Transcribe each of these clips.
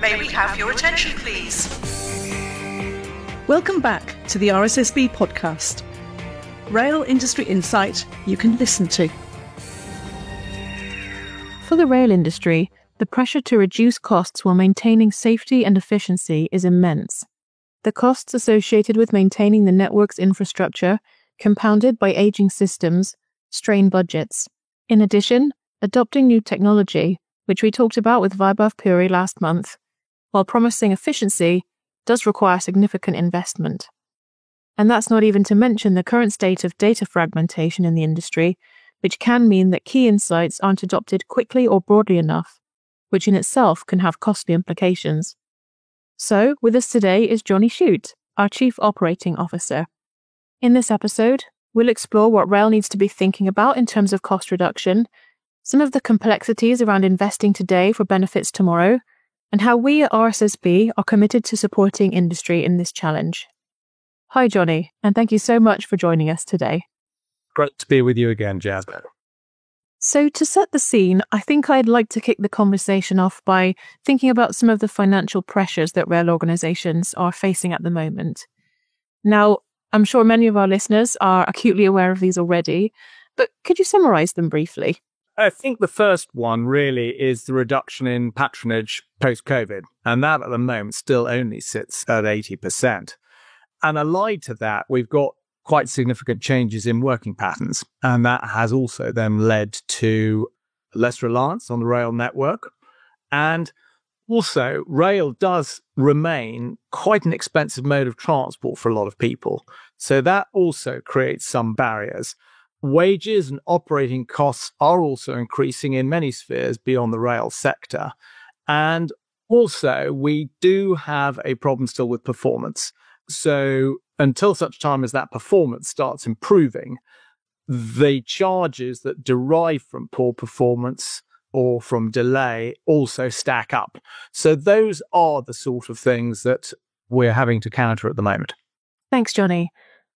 May we have your attention, please? Welcome back to the RSSB podcast. Rail industry insight you can listen to. For the rail industry, the pressure to reduce costs while maintaining safety and efficiency is immense. The costs associated with maintaining the network's infrastructure, compounded by aging systems, strain budgets. In addition, adopting new technology, which we talked about with Vaibhav Puri last month, while promising efficiency, does require significant investment. And that's not even to mention the current state of data fragmentation in the industry, which can mean that key insights aren't adopted quickly or broadly enough, which in itself can have costly implications. So, with us today is Johnny Shute, our Chief Operating Officer. In this episode, we'll explore what rail needs to be thinking about in terms of cost reduction, some of the complexities around investing today for benefits tomorrow, and how we at RSSB are committed to supporting industry in this challenge. Hi, Johnny, and thank you so much for joining us today. Great to be with you again, Jasmine. So to set the scene, I think I'd like to kick the conversation off by thinking about some of the financial pressures that rail organisations are facing at the moment. Now, I'm sure many of our listeners are acutely aware of these already, but could you summarise them briefly? I think the first one really is the reduction in patronage post-COVID, and that at the moment still only sits at 80%. And allied to that, we've got quite significant changes in working patterns, and that has also then led to less reliance on the rail network. And also, rail does remain quite an expensive mode of transport for a lot of people. So that also creates some barriers. Wages and operating costs are also increasing in many spheres beyond the rail sector. And also, we do have a problem still with performance. So until such time as that performance starts improving, the charges that derive from poor performance or from delay also stack up. So those are the sort of things that we're having to counter at the moment. Thanks, Johnny.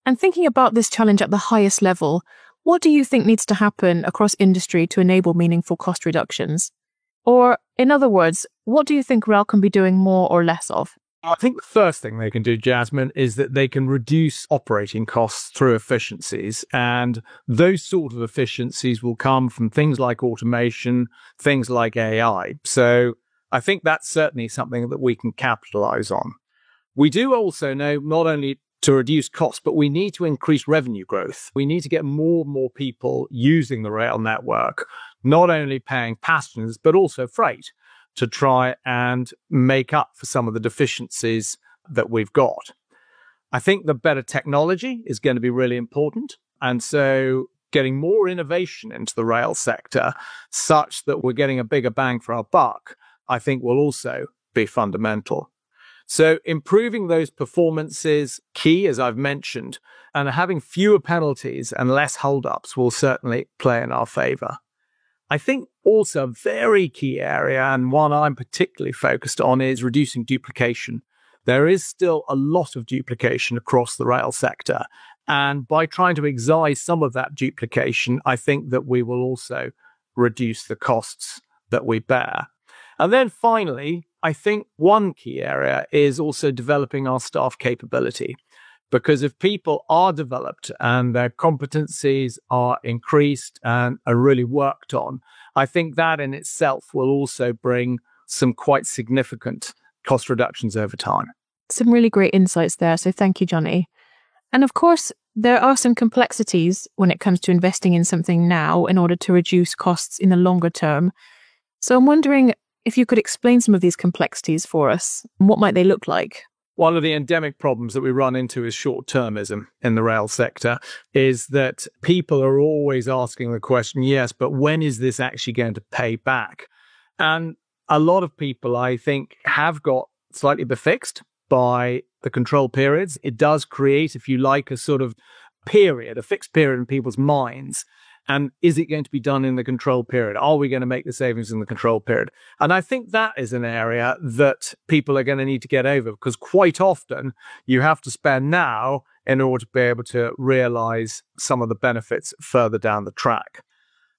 And thinking about this challenge at the highest level, what do you think needs to happen across industry to enable meaningful cost reductions? Or, in other words, what do you think rail can be doing more or less of? I think the first thing they can do, Jasmine, is that they can reduce operating costs through efficiencies. And those sort of efficiencies will come from things like automation, things like AI. So I think that's certainly something that we can capitalize on. We do also know not only to reduce costs, but we need to increase revenue growth. We need to get more and more people using the rail network, not only paying passengers, but also freight, to try and make up for some of the deficiencies that we've got. I think the better technology is going to be really important. And so getting more innovation into the rail sector such that we're getting a bigger bang for our buck, I think will also be fundamental. So improving those performances, key, as I've mentioned, and having fewer penalties and less holdups will certainly play in our favour. I think also a very key area, and one I'm particularly focused on, is reducing duplication. There is still a lot of duplication across the rail sector. And by trying to excise some of that duplication, I think that we will also reduce the costs that we bear. And then finally, I think one key area is also developing our staff capability. Because if people are developed and their competencies are increased and are really worked on, I think that in itself will also bring some quite significant cost reductions over time. Some really great insights there, so thank you, Johnny. And of course, there are some complexities when it comes to investing in something now in order to reduce costs in the longer term. So I'm wondering if you could explain some of these complexities for us. What might they look like? One of the endemic problems that we run into is short-termism in the rail sector, is that people are always asking the question, yes, but when is this actually going to pay back? And a lot of people, I think, have got slightly befixed by the control periods. It does create, if you like, a sort of period, a fixed period in people's minds. And is it going to be done in the control period? Are we going to make the savings in the control period? And I think that is an area that people are going to need to get over, because quite often you have to spend now in order to be able to realize some of the benefits further down the track.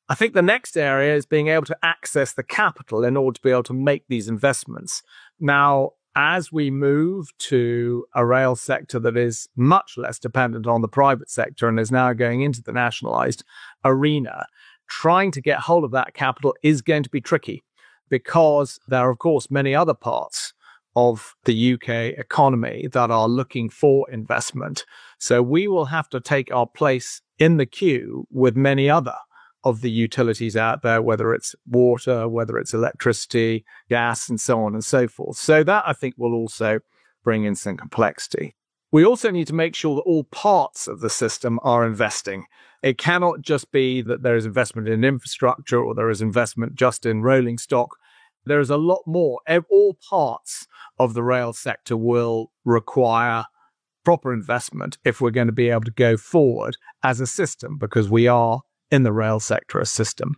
I think the next area is being able to access the capital in order to be able to make these investments. Now, as we move to a rail sector that is much less dependent on the private sector and is now going into the nationalized arena, trying to get hold of that capital is going to be tricky because there are, of course, many other parts of the UK economy that are looking for investment. So we will have to take our place in the queue with many other of the utilities out there, whether it's water, whether it's electricity, gas, and so on and so forth. So that, I think, will also bring in some complexity. We also need to make sure that all parts of the system are investing. It cannot just be that there is investment in infrastructure or there is investment just in rolling stock. There is a lot more. All parts of the rail sector will require proper investment if we're going to be able to go forward as a system, because we are in the rail sector a system.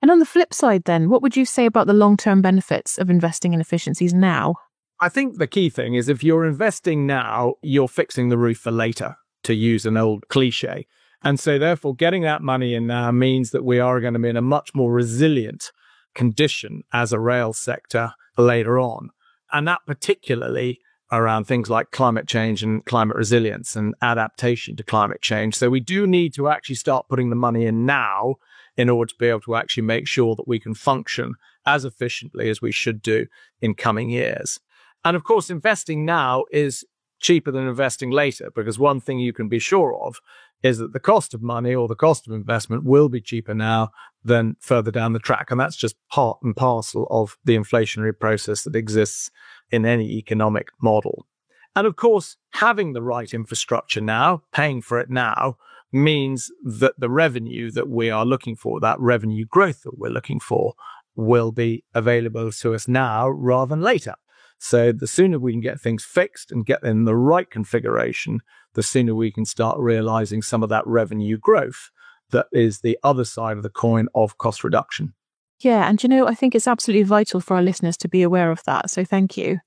And on the flip side then, what would you say about the long-term benefits of investing in efficiencies now? I think the key thing is if you're investing now, you're fixing the roof for later, to use an old cliche. And so therefore getting that money in now means that we are going to be in a much more resilient condition as a rail sector later on. And that particularly around things like climate change and climate resilience and adaptation to climate change. So we do need to actually start putting the money in now in order to be able to actually make sure that we can function as efficiently as we should do in coming years. And of course, investing now is cheaper than investing later, because one thing you can be sure of is that the cost of money or the cost of investment will be cheaper now than further down the track. And that's just part and parcel of the inflationary process that exists in any economic model. And of course, having the right infrastructure now, paying for it now, means that the revenue that we are looking for, that revenue growth that we're looking for, will be available to us now rather than later. So the sooner we can get things fixed and get in the right configuration, the sooner we can start realizing some of that revenue growth that is the other side of the coin of cost reduction. Yeah, and I think it's absolutely vital for our listeners to be aware of that, so thank you.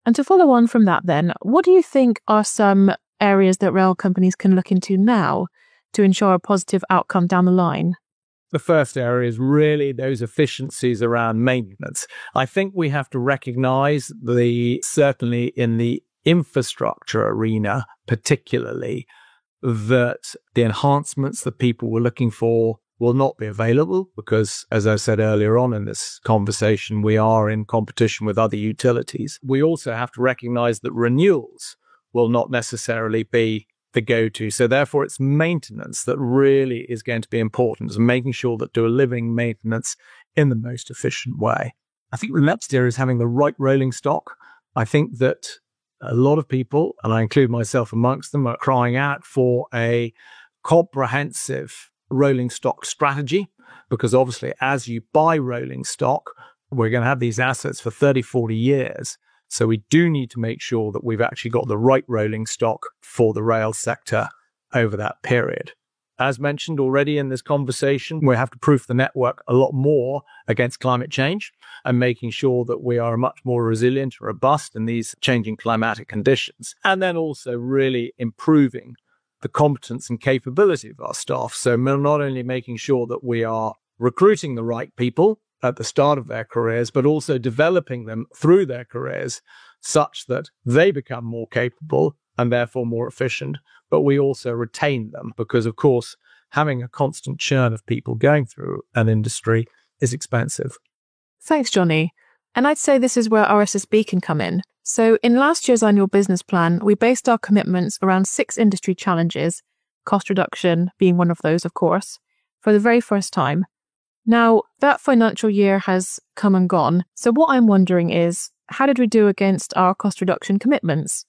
And to follow on from that then, what do you think are some areas that rail companies can look into now to ensure a positive outcome down the line? The first area is really those efficiencies around maintenance. I think we have to recognize certainly in the infrastructure arena, particularly, that the enhancements that people were looking for will not be available because, as I said earlier on in this conversation, we are in competition with other utilities. We also have to recognize that renewals will not necessarily be the go-to. So therefore, it's maintenance that really is going to be important, is making sure that delivering maintenance in the most efficient way. I think the next area is having the right rolling stock. I think that a lot of people, and I include myself amongst them, are crying out for a comprehensive rolling stock strategy, because obviously as you buy rolling stock, we're going to have these assets for 30, 40 years. So we do need to make sure that we've actually got the right rolling stock for the rail sector over that period. As mentioned already in this conversation, we have to proof the network a lot more against climate change and making sure that we are much more resilient and robust in these changing climatic conditions. And then also really improving the competence and capability of our staff. So not only making sure that we are recruiting the right people at the start of their careers, but also developing them through their careers such that they become more capable and therefore more efficient, but we also retain them because, of course, having a constant churn of people going through an industry is expensive. Thanks, Johnny. And I'd say this is where RSSB can come in. So in last year's annual business plan, we based our commitments around 6 industry challenges, cost reduction being one of those, of course, for the very first time. Now, that financial year has come and gone. So what I'm wondering is, how did we do against our cost reduction commitments?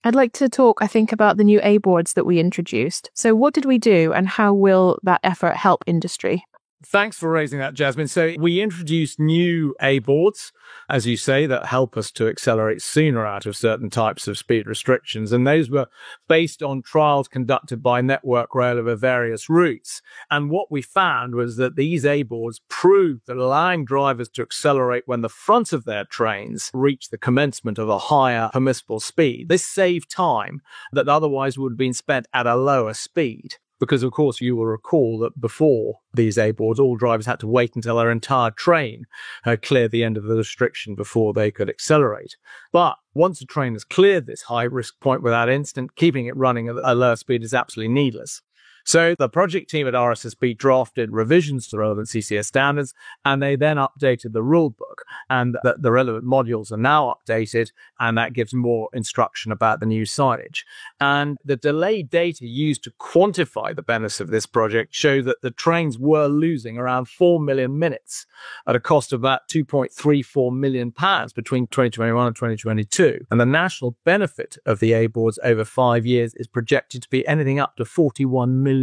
I'd like to talk, about the new A boards that we introduced. So what did we do and how will that effort help industry? Thanks for raising that, Jasmine. So we introduced new A boards, as you say, that help us to accelerate sooner out of certain types of speed restrictions. And those were based on trials conducted by Network Rail over various routes. And what we found was that these A boards proved that allowing drivers to accelerate when the front of their trains reached the commencement of a higher permissible speed. This saved time that otherwise would have been spent at a lower speed. Because, of course, you will recall that before these A boards, all drivers had to wait until their entire train had cleared the end of the restriction before they could accelerate. But once a train has cleared this high-risk point without incident, keeping it running at a lower speed is absolutely needless. So the project team at RSSB drafted revisions to relevant CCS standards, and they then updated the rule book, and the relevant modules are now updated, and that gives more instruction about the new signage. And the delayed data used to quantify the benefits of this project show that the trains were losing around 4 million minutes at a cost of about £2.34 million between 2021 and 2022. And the national benefit of the A boards over 5 years is projected to be anything up to £41 million.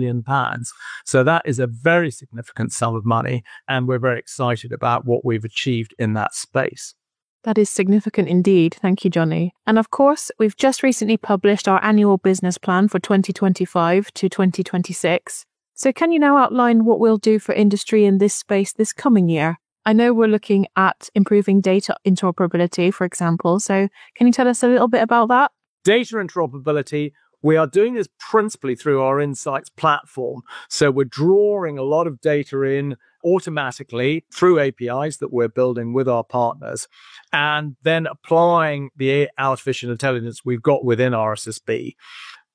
So that is a very significant sum of money, and we're very excited about what we've achieved in that space. That is significant indeed. Thank you, Johnny. And of course, we've just recently published our annual business plan for 2025 to 2026. So can you now outline what we'll do for industry in this space this coming year? I know we're looking at improving data interoperability, for example. So can you tell us a little bit about that? Data interoperability. We are doing this principally through our Insights platform. So we're drawing a lot of data in automatically through APIs that we're building with our partners, and then applying the artificial intelligence we've got within RSSB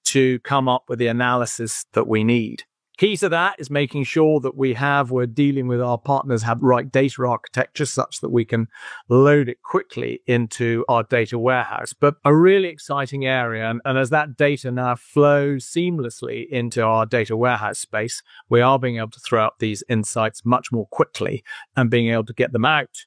to come up with the analysis that we need. Key to that is making sure that we're dealing with our partners, have right data architecture such that we can load it quickly into our data warehouse. But a really exciting area, and as that data now flows seamlessly into our data warehouse space, we are being able to throw out these insights much more quickly and being able to get them out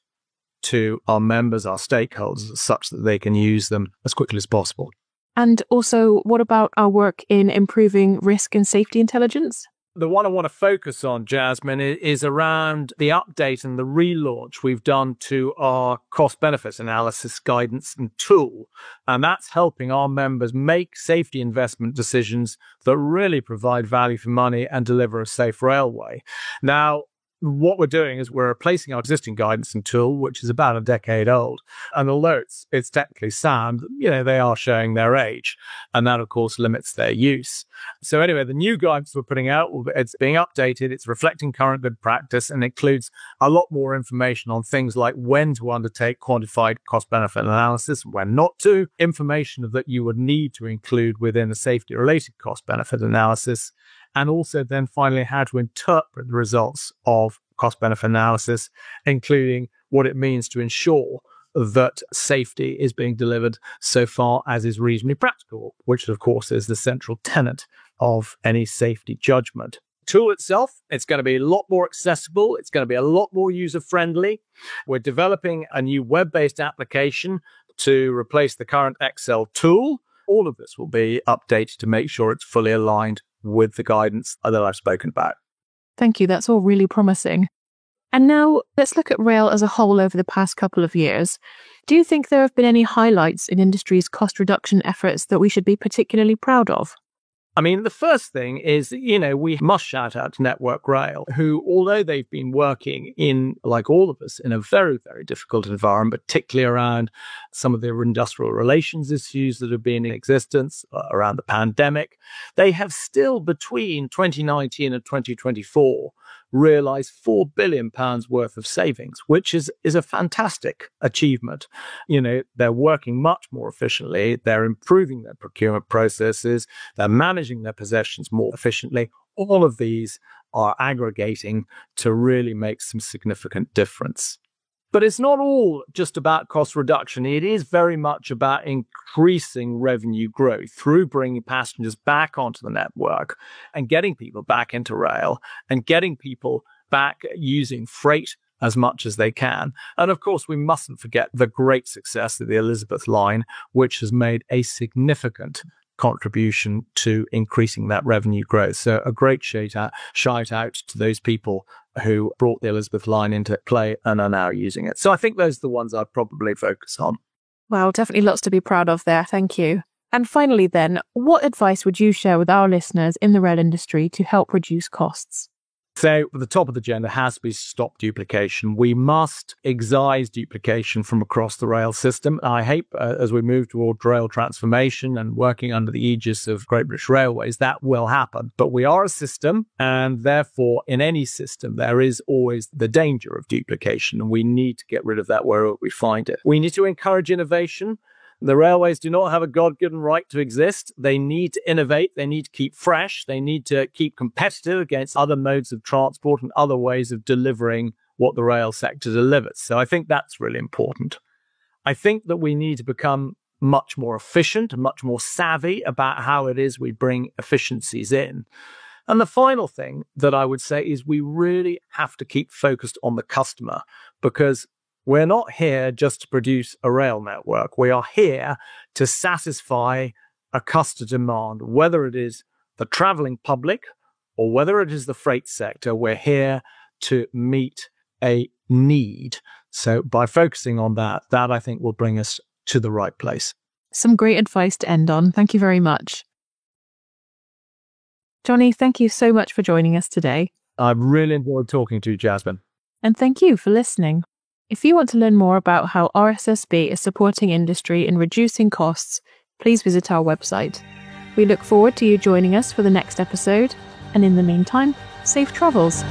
to our members, our stakeholders, such that they can use them as quickly as possible. And also, what about our work in improving risk and safety intelligence? The one I want to focus on, Jasmine, is around the update and the relaunch we've done to our cost-benefits analysis guidance and tool. And that's helping our members make safety investment decisions that really provide value for money and deliver a safe railway. Now, what we're doing is we're replacing our existing guidance and tool, which is about a decade old. And although it's technically sound, they are showing their age. And that, of course, limits their use. So anyway, the new guidance we're putting out, it's being updated. It's reflecting current good practice and includes a lot more information on things like when to undertake quantified cost-benefit analysis, when not to, information that you would need to include within a safety-related cost-benefit analysis, and also then finally how to interpret the results of cost-benefit analysis, including what it means to ensure that safety is being delivered so far as is reasonably practical, which of course is the central tenet of any safety judgment. Tool itself, it's going to be a lot more accessible. It's going to be a lot more user-friendly. We're developing a new web-based application to replace the current Excel tool. All of this will be updated to make sure it's fully aligned with the guidance that I've spoken about. Thank you. That's all really promising. And now let's look at rail as a whole over the past couple of years. Do you think there have been any highlights in industry's cost reduction efforts that we should be particularly proud of? I mean, the first thing is, we must shout out to Network Rail, who, although they've been working in, like all of us, in a very, very difficult environment, particularly around some of the industrial relations issues that have been in existence around the pandemic, they have still, between 2019 and 2024, realised £4 billion worth of savings, which is a fantastic achievement. They're working much more efficiently. They're improving their procurement processes. They're managing their possessions more efficiently. All of these are aggregating to really make some significant difference. But it's not all just about cost reduction. It is very much about increasing revenue growth through bringing passengers back onto the network and getting people back into rail and getting people back using freight as much as they can. And of course, we mustn't forget the great success of the Elizabeth line, which has made a significant contribution to increasing that revenue growth. So a great shout out to those people who brought the Elizabeth line into play and are now using it. So I think those are the ones I'd probably focus on. Wow, definitely lots to be proud of there. Thank you. And finally then, what advice would you share with our listeners in the rail industry to help reduce costs? So at the top of the agenda has to be stop duplication. We must excise duplication from across the rail system. I hope as we move toward rail transformation and working under the aegis of Great British Railways, that will happen. But we are a system, and therefore in any system there is always the danger of duplication, and we need to get rid of that wherever we find it. We need to encourage innovation. The railways do not have a God-given right to exist. They need to innovate. They need to keep fresh. They need to keep competitive against other modes of transport and other ways of delivering what the rail sector delivers. So I think that's really important. I think that we need to become much more efficient and much more savvy about how it is we bring efficiencies in. And the final thing that I would say is we really have to keep focused on the customer, because we're not here just to produce a rail network. We are here to satisfy a customer demand, whether it is the travelling public or whether it is the freight sector. We're here to meet a need. So by focusing on that I think will bring us to the right place. Some great advice to end on. Thank you very much. Johnny, thank you so much for joining us today. I've really enjoyed talking to you, Jasmine. And thank you for listening. If you want to learn more about how RSSB is supporting industry in reducing costs, please visit our website. We look forward to you joining us for the next episode, and in the meantime, safe travels.